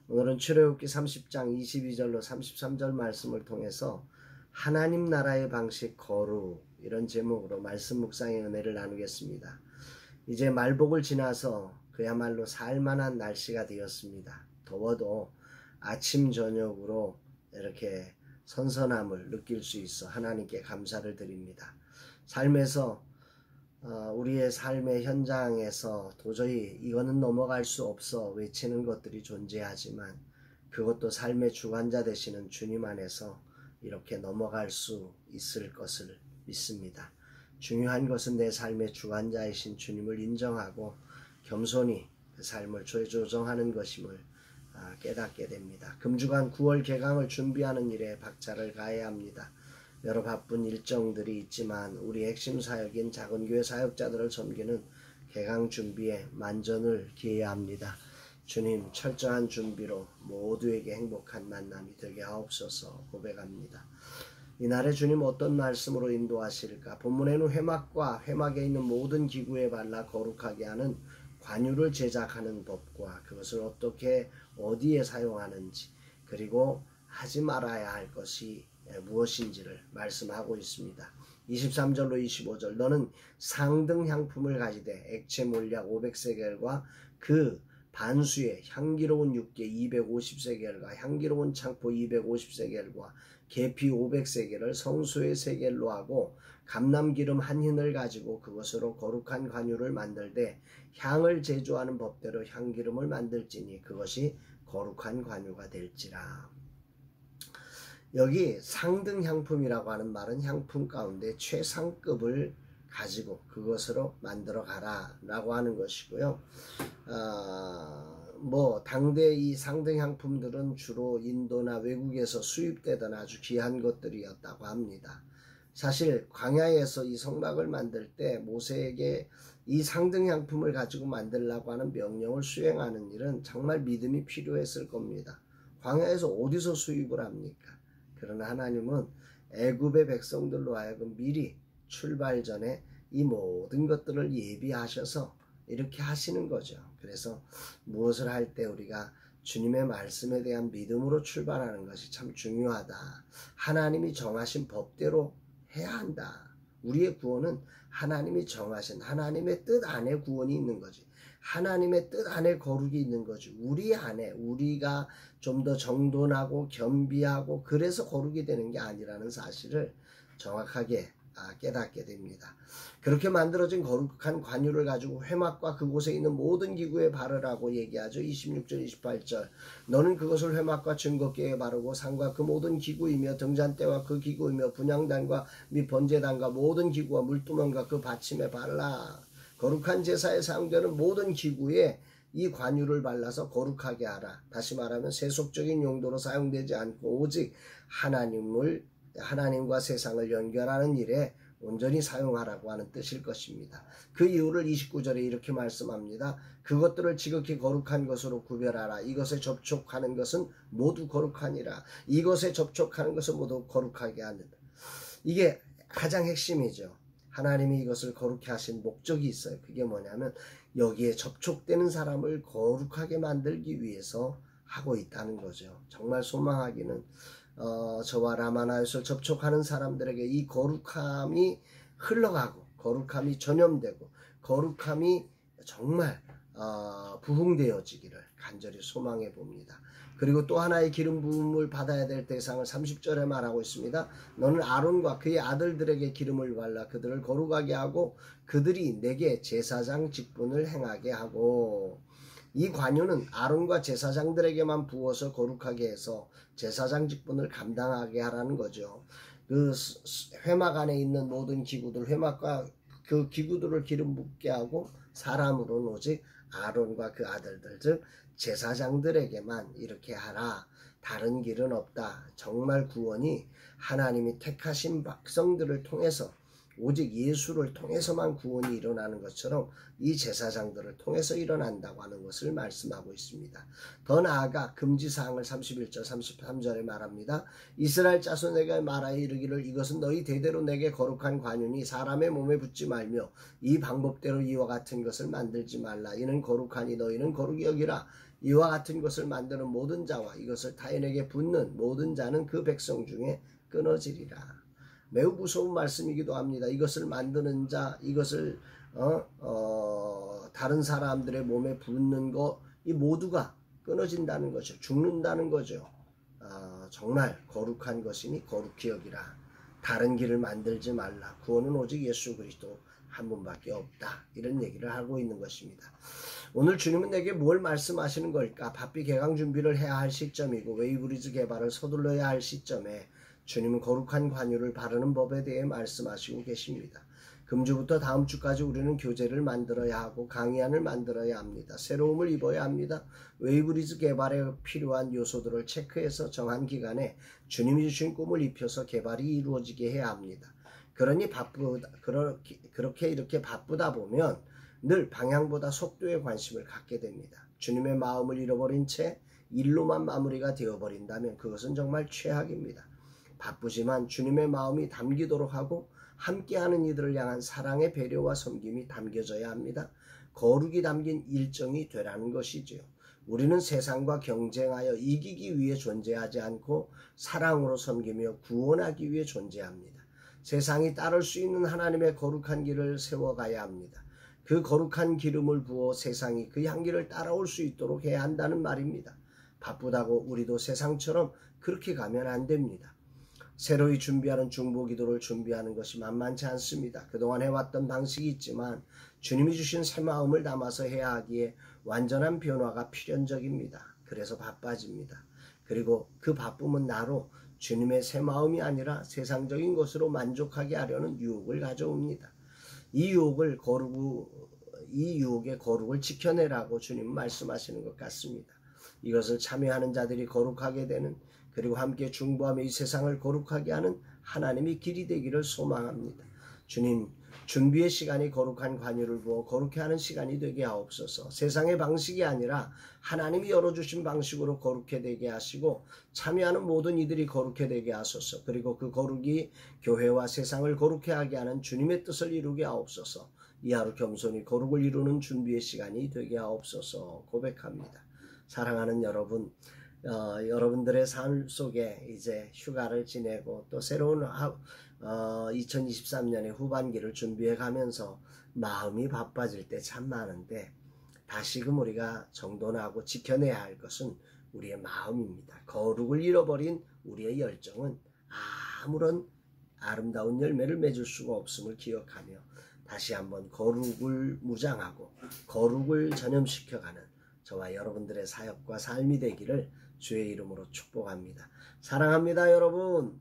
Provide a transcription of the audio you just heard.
오늘은 출애굽기 30장 22절로 33절 말씀을 통해서 하나님 나라의 방식 거룩, 이런 제목으로 말씀 묵상의 은혜를 나누겠습니다. 이제 말복을 지나서 그야말로 살만한 날씨가 되었습니다. 더워도 아침 저녁으로 이렇게 선선함을 느낄 수 있어 하나님께 감사를 드립니다. 삶에서 우리의 삶의 현장에서 도저히 이거는 넘어갈 수 없어 외치는 것들이 존재하지만 그것도 삶의 주관자 되시는 주님 안에서 이렇게 넘어갈 수 있을 것을 믿습니다. 중요한 것은 내 삶의 주관자이신 주님을 인정하고 겸손히 그 삶을 조정하는 것임을 깨닫게 됩니다. 금주간 9월 개강을 준비하는 일에 박차를 가해야 합니다. 여러 바쁜 일정들이 있지만 우리 핵심 사역인 작은 교회 사역자들을 섬기는 개강 준비에 만전을 기해야 합니다. 주님, 철저한 준비로 모두에게 행복한 만남이 되게 하옵소서 고백합니다. 이날에 주님 어떤 말씀으로 인도하실까? 본문에는 회막과 회막에 있는 모든 기구에 발라 거룩하게 하는 관유를 제작하는 법과 그것을 어떻게 어디에 사용하는지, 그리고 하지 말아야 할 것이 무엇인지를 말씀하고 있습니다. 23절로 25절, 너는 상등 향품을 가지되 액체 몰약 500세겔과 그 반수의 향기로운 육개 250세겔과 향기로운 창포 250세겔과 계피 500세겔을 성소의 세겔로 하고 감람기름 한 흰을 가지고 그것으로 거룩한 관유를 만들되 향을 제조하는 법대로 향기름을 만들지니 그것이 거룩한 관유가 될지라. 여기 상등 향품이라고 하는 말은 향품 가운데 최상급을 가지고 그것으로 만들어 가라 라고 하는 것이고요. 당대 이 상등 향품들은 주로 인도나 외국에서 수입되던 아주 귀한 것들이었다고 합니다. 사실 광야에서 이 성막을 만들 때 모세에게 이 상등 향품을 가지고 만들라고 하는 명령을 수행하는 일은 정말 믿음이 필요했을 겁니다. 광야에서 어디서 수입을 합니까? 그러나 하나님은 애굽의 백성들로 하여금 미리 출발 전에 이 모든 것들을 예비하셔서 이렇게 하시는 거죠. 그래서 무엇을 할 때 우리가 주님의 말씀에 대한 믿음으로 출발하는 것이 참 중요하다. 하나님이 정하신 법대로 해야 한다. 우리의 구원은 하나님이 정하신 하나님의 뜻 안에 구원이 있는 거지. 하나님의 뜻 안에 거룩이 있는 거지. 우리 안에 우리가 좀 더 정돈하고 겸비하고 그래서 거룩이 되는 게 아니라는 사실을 정확하게 깨닫게 됩니다. 그렇게 만들어진 거룩한 관유를 가지고 회막과 그곳에 있는 모든 기구에 바르라고 얘기하죠. 26절 28절, 너는 그것을 회막과 증거궤에 바르고 상과 그 모든 기구이며 등잔대와 그 기구이며 분향단과 및 번제단과 모든 기구와 물두멍과 그 받침에 발라. 거룩한 제사에 사용되는 모든 기구에 이 관유를 발라서 거룩하게 하라. 다시 말하면 세속적인 용도로 사용되지 않고 오직 하나님과 세상을 연결하는 일에 온전히 사용하라고 하는 뜻일 것입니다. 그 이유를 29절에 이렇게 말씀합니다. 그것들을 지극히 거룩한 것으로 구별하라. 이것에 접촉하는 것은 모두 거룩하니라. 이것에 접촉하는 것은 모두 거룩하게 하는, 이게 가장 핵심이죠. 하나님이 이것을 거룩히 하신 목적이 있어요. 그게 뭐냐면 여기에 접촉되는 사람을 거룩하게 만들기 위해서 하고 있다는 거죠. 정말 소망하기는 저와 라마나요스를 접촉하는 사람들에게 이 거룩함이 흘러가고 거룩함이 전염되고 거룩함이 정말 부흥되어지기를 간절히 소망해 봅니다. 그리고 또 하나의 기름 부음을 받아야 될 대상을 30절에 말하고 있습니다. 너는 아론과 그의 아들들에게 기름을 발라 그들을 거룩하게 하고 그들이 내게 제사장 직분을 행하게 하고. 이 관유는 아론과 제사장들에게만 부어서 거룩하게 해서 제사장 직분을 감당하게 하라는 거죠. 그 회막 안에 있는 모든 기구들, 회막과 그 기구들을 기름 붓게 하고 사람으로는 오직 아론과 그 아들들, 즉 제사장들에게만 이렇게 하라. 다른 길은 없다. 정말 구원이 하나님이 택하신 백성들을 통해서 오직 예수를 통해서만 구원이 일어나는 것처럼 이 제사장들을 통해서 일어난다고 하는 것을 말씀하고 있습니다. 더 나아가 금지사항을 31절 33절에 말합니다. 이스라엘 자손에게 말하여 이르기를 이것은 너희 대대로 내게 거룩한 관유니 사람의 몸에 붙지 말며 이 방법대로 이와 같은 것을 만들지 말라. 이는 거룩하니 너희는 거룩히 여기라. 이와 같은 것을 만드는 모든 자와 이것을 타인에게 붓는 모든 자는 그 백성 중에 끊어지리라. 매우 무서운 말씀이기도 합니다. 이것을 만드는 자, 이것을 다른 사람들의 몸에 붓는 것, 이 모두가 끊어진다는 거죠. 죽는다는 거죠. 정말 거룩한 것이니 거룩히 여기라. 다른 길을 만들지 말라. 구원은 오직 예수 그리스도 한 분밖에 없다. 이런 얘기를 하고 있는 것입니다. 오늘 주님은 내게 뭘 말씀하시는 걸까? 바삐 개강 준비를 해야 할 시점이고 웨이브리즈 개발을 서둘러야 할 시점에 주님은 거룩한 관유를 바르는 법에 대해 말씀하시고 계십니다. 금주부터 다음 주까지 우리는 교재를 만들어야 하고 강의안을 만들어야 합니다. 새로움을 입어야 합니다. 웨이브리즈 개발에 필요한 요소들을 체크해서 정한 기간에 주님이 주신 꿈을 입혀서 개발이 이루어지게 해야 합니다. 그러니 그렇게 이렇게 바쁘다 보면 늘 방향보다 속도에 관심을 갖게 됩니다. 주님의 마음을 잃어버린 채 일로만 마무리가 되어버린다면 그것은 정말 최악입니다. 바쁘지만 주님의 마음이 담기도록 하고 함께하는 이들을 향한 사랑의 배려와 섬김이 담겨져야 합니다. 거룩이 담긴 일정이 되라는 것이지요. 우리는 세상과 경쟁하여 이기기 위해 존재하지 않고 사랑으로 섬기며 구원하기 위해 존재합니다. 세상이 따를 수 있는 하나님의 거룩한 길을 세워가야 합니다. 그 거룩한 기름을 부어 세상이 그 향기를 따라올 수 있도록 해야 한다는 말입니다. 바쁘다고 우리도 세상처럼 그렇게 가면 안 됩니다. 새로이 준비하는 중보기도를 준비하는 것이 만만치 않습니다. 그동안 해왔던 방식이 있지만 주님이 주신 새 마음을 담아서 해야 하기에 완전한 변화가 필연적입니다. 그래서 바빠집니다. 그리고 그 바쁨은 나로 주님의 새 마음이 아니라 세상적인 것으로 만족하게 하려는 유혹을 가져옵니다. 이 유혹의 거룩을 지켜내라고 주님은 말씀하시는 것 같습니다. 이것을 참여하는 자들이 거룩하게 되는, 그리고 함께 중보하며 이 세상을 거룩하게 하는 하나님의 길이 되기를 소망합니다. 주님, 준비의 시간이 거룩한 관유를 부어 거룩해 하는 시간이 되게 하옵소서. 세상의 방식이 아니라 하나님이 열어주신 방식으로 거룩해 되게 하시고 참여하는 모든 이들이 거룩해 되게 하소서. 그리고 그 거룩이 교회와 세상을 거룩해 하게 하는 주님의 뜻을 이루게 하옵소서. 이 하루 겸손히 거룩을 이루는 준비의 시간이 되게 하옵소서 고백합니다. 사랑하는 여러분, 여러분들의 삶 속에 이제 휴가를 지내고 또 새로운 2023년의 후반기를 준비해 가면서 마음이 바빠질 때 참 많은데 다시금 우리가 정돈하고 지켜내야 할 것은 우리의 마음입니다. 거룩을 잃어버린 우리의 열정은 아무런 아름다운 열매를 맺을 수가 없음을 기억하며 다시 한번 거룩을 무장하고 거룩을 전염시켜가는 저와 여러분들의 사역과 삶이 되기를 주의 이름으로 축복합니다. 사랑합니다, 여러분.